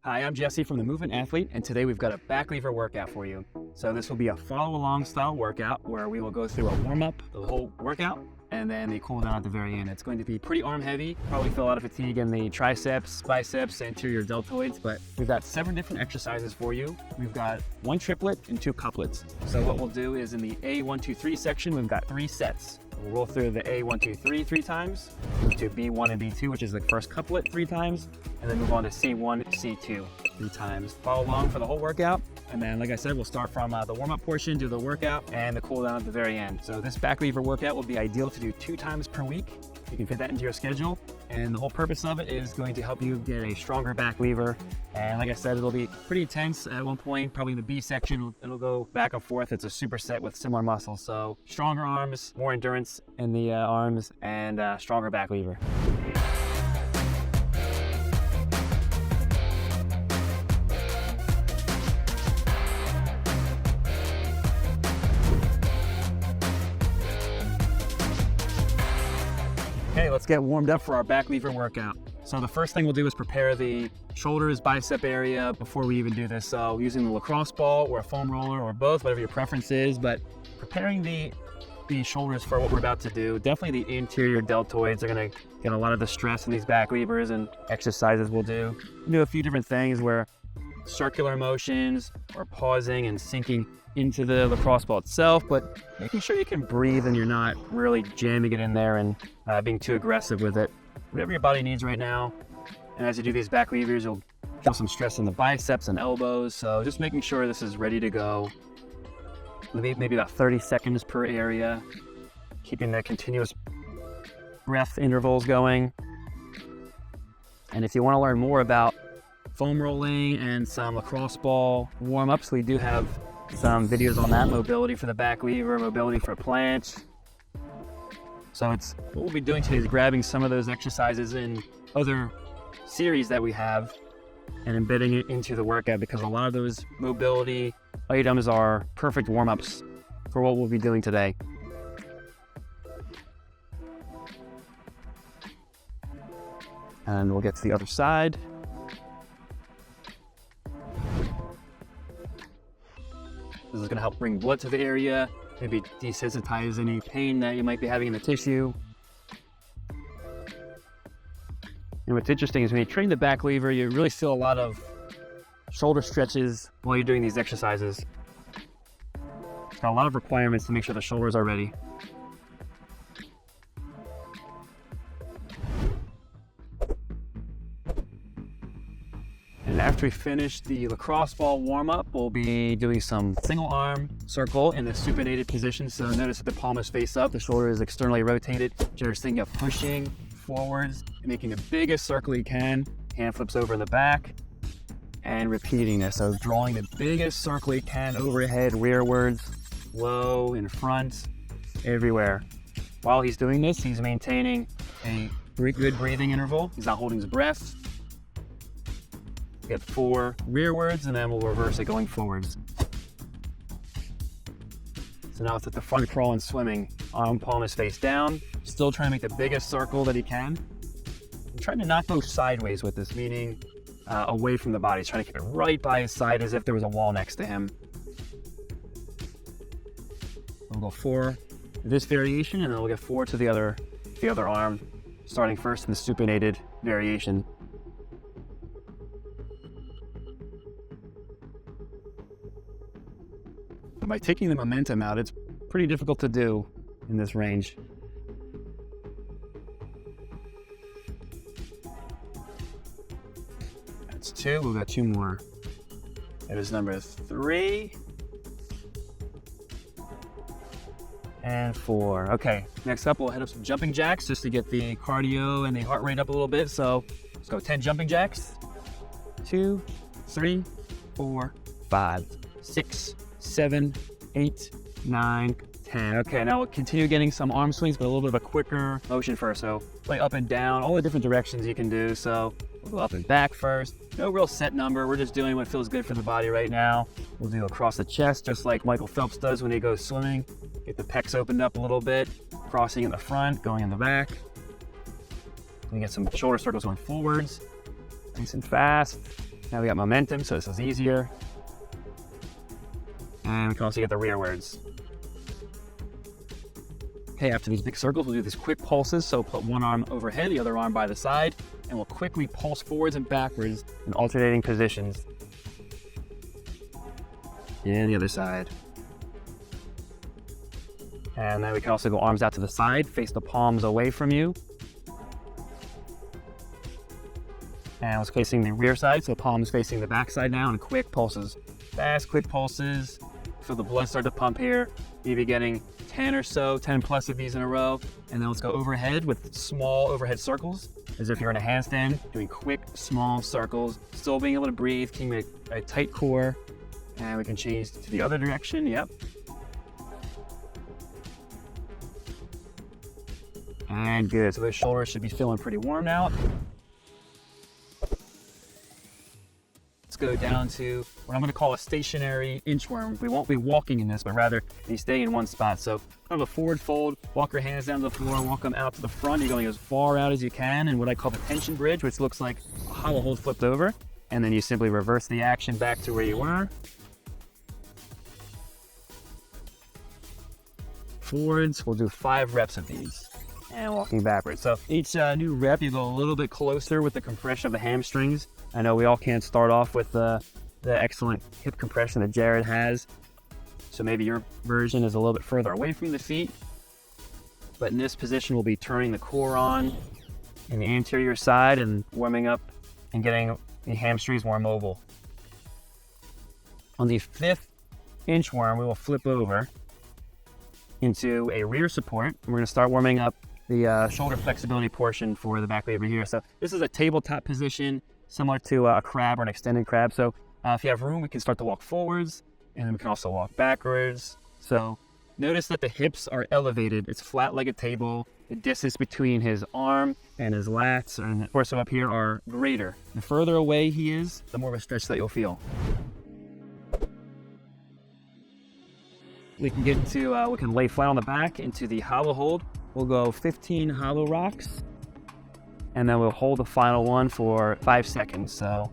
Hi, I'm Jesse from The Movement Athlete, and today we've got a back lever workout for you. So this will be a follow-along style workout where we will go through a warm-up, the whole workout, and then the cool down at the very end. It's going to be pretty arm heavy, probably feel a lot of fatigue in the triceps, biceps, anterior deltoids, but we've got 7 different exercises for you. We've got 1 triplet and 2 couplets. So what we'll do is in the A1, 2, 3 section, we've got 3 sets. We'll roll through the A1, 2, 3 3 times, move to B1 and B2, which is the first couplet 3 times, and then move on to C1, C2 3 times. Follow along for the whole workout, and then like I said, we'll start from the warm-up portion, do the workout, and the cool down at the very end. So this back lever workout will be ideal to do 2 times per week. You can fit that into your schedule, and the whole purpose of it is going to help you get a stronger back lever. And like I said, it'll be pretty intense at one point, probably in the B section. It'll go back and forth. It's a superset with similar muscles. So stronger arms, more endurance in the arms, and stronger back lever. Okay, let's get warmed up for our back lever workout. So the first thing we'll do is prepare the shoulders, bicep area before we even do this. So using the lacrosse ball or a foam roller or both, whatever your preference is, but preparing the shoulders for what we're about to do. Definitely the anterior deltoids are gonna get a lot of the stress in these back levers, and exercises we'll do. We'll do a few different things where circular motions or pausing and sinking into the lacrosse ball itself, but making sure you can breathe and you're not really jamming it in there and being too aggressive with it. Whatever your body needs right now. And as you do these back levers, you'll feel some stress in the biceps and elbows. So just making sure this is ready to go. Maybe about 30 seconds per area, keeping the continuous breath intervals going. And if you want to learn more about foam rolling and some lacrosse ball warm-ups, we do have some videos on that, mobility for the back lever, mobility for a planche. So what we'll be doing today is grabbing some of those exercises in other series that we have and embedding it into the workout, because a lot of those mobility items are perfect warm-ups for what we'll be doing today. And we'll get to the other side. This is going to help bring blood to the area, maybe desensitize any pain that you might be having in the tissue. And what's interesting is when you train the back lever, you really feel a lot of shoulder stretches while you're doing these exercises. It's got a lot of requirements to make sure the shoulders are ready. And after we finish the lacrosse ball warm-up, we'll be doing some single arm circle in the supinated position. So notice that the palm is face up, the shoulder is externally rotated. Just think of pushing forwards, making the biggest circle you can. Hand flips over in the back, and repeating this. So drawing the biggest circle you can overhead, rearwards, low, in front, everywhere. While he's doing this, he's maintaining a good breathing interval. He's not holding his breath. Get 4 rearwards, and then we'll reverse it going forwards. So now it's at the front crawl and swimming. Arm palm is face down. Still trying to make the biggest circle that he can. I'm trying to not go sideways with this, meaning away from the body. He's trying to keep it right by his side as if there was a wall next to him. We'll go 4 this variation, and then we'll get 4 to the other arm, starting first in the supinated variation. By taking the momentum out, it's pretty difficult to do in this range. That's 2, we've got 2 more. It is number 3. And 4. Okay, next up we'll head up some jumping jacks just to get the cardio and the heart rate up a little bit. So let's go 10 jumping jacks. 2, 3, 4, 5, 6, 7, 8, 9, 10. Okay, now we'll continue getting some arm swings, but a little bit of a quicker motion first. So play up and down, all the different directions you can do. So we'll go up and back first. No real set number. We're just doing what feels good for the body right now. We'll do across the chest, just like Michael Phelps does when he goes swimming. Get the pecs opened up a little bit, crossing in the front, going in the back. We get some shoulder circles going forwards, nice and fast. Now we got momentum, so this is easier. And we can also get the rearwards. Okay, after these big circles, we'll do these quick pulses. So put one arm overhead, the other arm by the side, and we'll quickly pulse forwards and backwards in alternating positions. And the other side. And then we can also go arms out to the side, face the palms away from you. And it's facing the rear side, so palms facing the back side now, and quick pulses. Fast, quick pulses. Feel the blood start to pump here. Maybe getting 10 or so, 10 plus of these in a row. And then let's go overhead with small overhead circles, as if you're in a handstand, doing quick, small circles, still being able to breathe, keeping a tight core. And we can change to the other direction, yep. And good, so those shoulders should be feeling pretty warm now. Let's go down to what I'm gonna call a stationary inchworm. We won't be walking in this, but rather be staying in one spot. So kind of a forward fold, walk your hands down to the floor, walk them out to the front. You're going as far out as you can in what I call the tension bridge, which looks like a hollow hold flipped over. And then you simply reverse the action back to where you were. Forwards, we'll do 5 reps of these. And walking backwards. So each new rep, you go a little bit closer with the compression of the hamstrings. I know we all can't start off with the excellent hip compression that Jared has. So maybe your version is a little bit further away from the feet. But in this position, we'll be turning the core on in the anterior side and warming up and getting the hamstrings more mobile. On the 5th inchworm, we will flip over into a rear support. We're going to start warming up the shoulder flexibility portion for the back lever here. So this is a tabletop position, similar to a crab or an extended crab. So if you have room, we can start to walk forwards, and then we can also walk backwards. So notice that the hips are elevated. It's a flat-legged table. The distance between his arm and his lats and torso up here are greater. The further away he is, the more of a stretch that you'll feel. We can get into, we can lay flat on the back into the hollow hold. We'll go 15 hollow rocks, and then we'll hold the final one for 5 seconds. So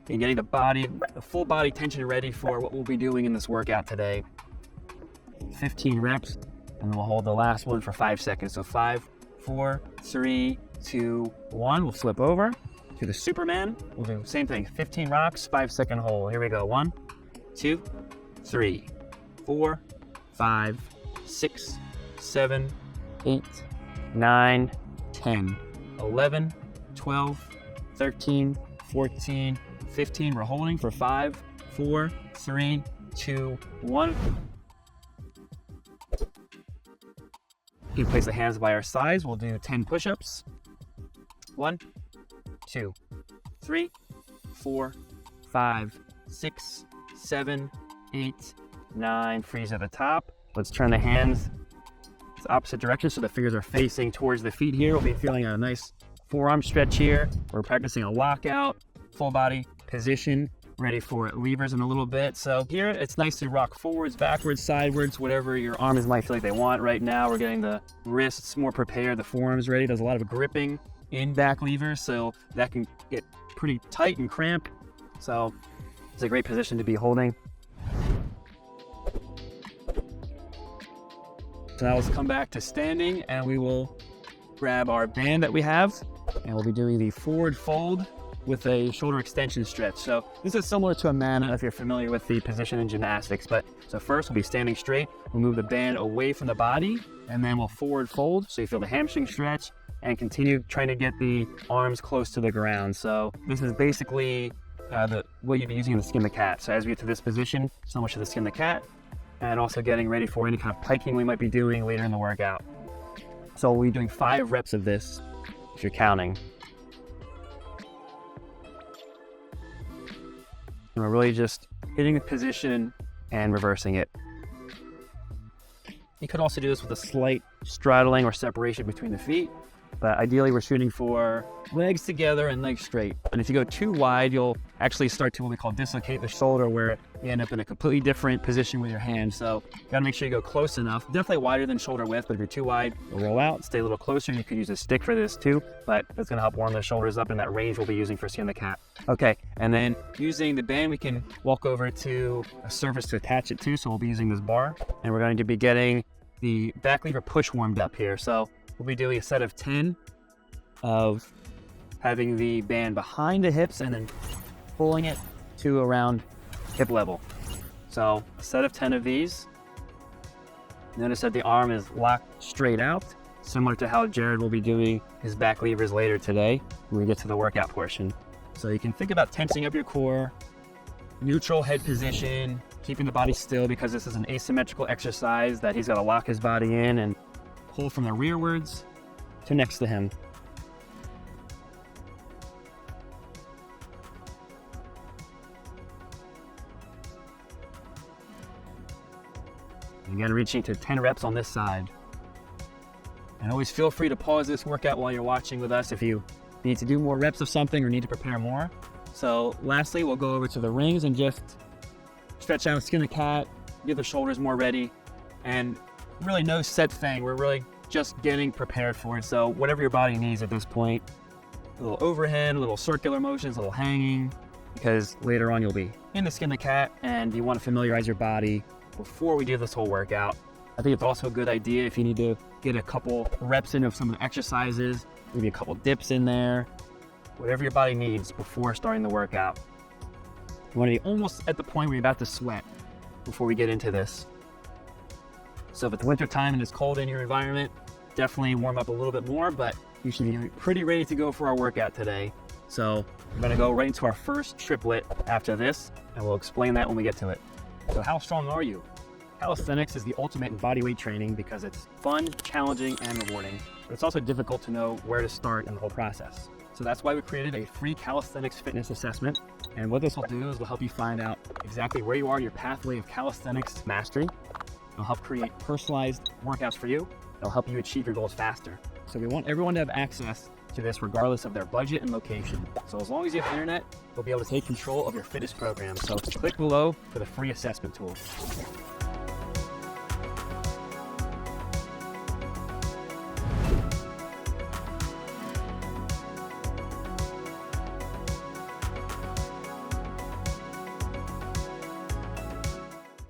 you're getting the full body tension ready for what we'll be doing in this workout today. 15 reps, and then we'll hold the last one for 5 seconds. So 5, 4, 3, 2, 1. We'll flip over to the Superman. We'll do the same thing, 15 rocks, 5-second hold. Here we go, 1, 2, 3, 4, 5, 6, 7, 8, 9, 10, 11, 12, 13, 14, 15. We're holding for 5, 4, 3, 2, 1. You can place the hands by our sides. We'll do 10 push-ups. 1, 2, 3, 4, 5, 6, 7, 8, 9. Freeze at the top. Let's turn the hands the opposite direction so the fingers are facing towards the feet here. We'll be feeling a nice forearm stretch here. We're practicing a lockout, full body position, ready for levers in a little bit. So here it's nice to rock forwards, backwards, sidewards, whatever your arms might feel like they want. Right now we're getting the wrists more prepared, the forearms ready. There's a lot of gripping in back levers, so that can get pretty tight and cramp. So it's a great position to be holding. So now let's come back to standing, and we will grab our band that we have, and we'll be doing the forward fold with a shoulder extension stretch. So this is similar to a mana if you're familiar with the position in gymnastics. But so first we'll be standing straight, we'll move the band away from the body, and then we'll forward fold so you feel the hamstring stretch, and continue trying to get the arms close to the ground. So this is basically what you'd be using to skin the cat. So as we get to this position, so much to the skin the cat, and also getting ready for any kind of piking we might be doing later in the workout. So we'll be doing 5 reps of this, if you're counting. And we're really just hitting the position and reversing it. You could also do this with a slight straddling or separation between the feet. But ideally, we're shooting for legs together and legs straight. And if you go too wide, you'll actually start to what we call dislocate the shoulder, where you end up in a completely different position with your hand. So you gotta make sure you go close enough. Definitely wider than shoulder width, but if you're too wide, you'll roll out. Stay a little closer. You could use a stick for this too, but it's gonna help warm the shoulders up in that range we'll be using for skin the cat. Okay, and then using the band, we can walk over to a surface to attach it to. So we'll be using this bar, and we're going to be getting the back lever push warmed up here. So we'll be doing a set of 10 of having the band behind the hips and then pulling it to around hip level. So a set of 10 of these. Notice that the arm is locked straight out, similar to how Jared will be doing his back levers later today when we get to the workout portion. So you can think about tensing up your core, neutral head position, keeping the body still, because this is an asymmetrical exercise that he's got to lock his body in and pull from the rearwards to next to him. Again, reaching to 10 reps on this side. And always feel free to pause this workout while you're watching with us if you need to do more reps of something or need to prepare more. So lastly, we'll go over to the rings and just stretch out, skin the cat, get the shoulders more ready, and really no set thing. We're really just getting prepared for it. So whatever your body needs at this point, a little overhead, a little circular motions, a little hanging, because later on you'll be in the skin the cat and you want to familiarize your body before we do this whole workout. I think it's also a good idea if you need to get a couple reps in of some of the exercises, maybe a couple dips in there, whatever your body needs before starting the workout. You want to be almost at the point where you're about to sweat before we get into this. So if it's winter time and it's cold in your environment, definitely warm up a little bit more, but you should be pretty ready to go for our workout today. So we're going to go right into our first triplet after this, and we'll explain that when we get to it. So how strong are you? Calisthenics is the ultimate in bodyweight training because it's fun, challenging, and rewarding, but it's also difficult to know where to start in the whole process. So that's why we created a free calisthenics fitness assessment. And what this will do is we'll help you find out exactly where you are in your pathway of calisthenics mastery. It'll help create personalized workouts for you. It'll help you achieve your goals faster. So we want everyone to have access to this regardless of their budget and location. So as long as you have internet, you'll be able to take control of your fitness program. So click below for the free assessment tool.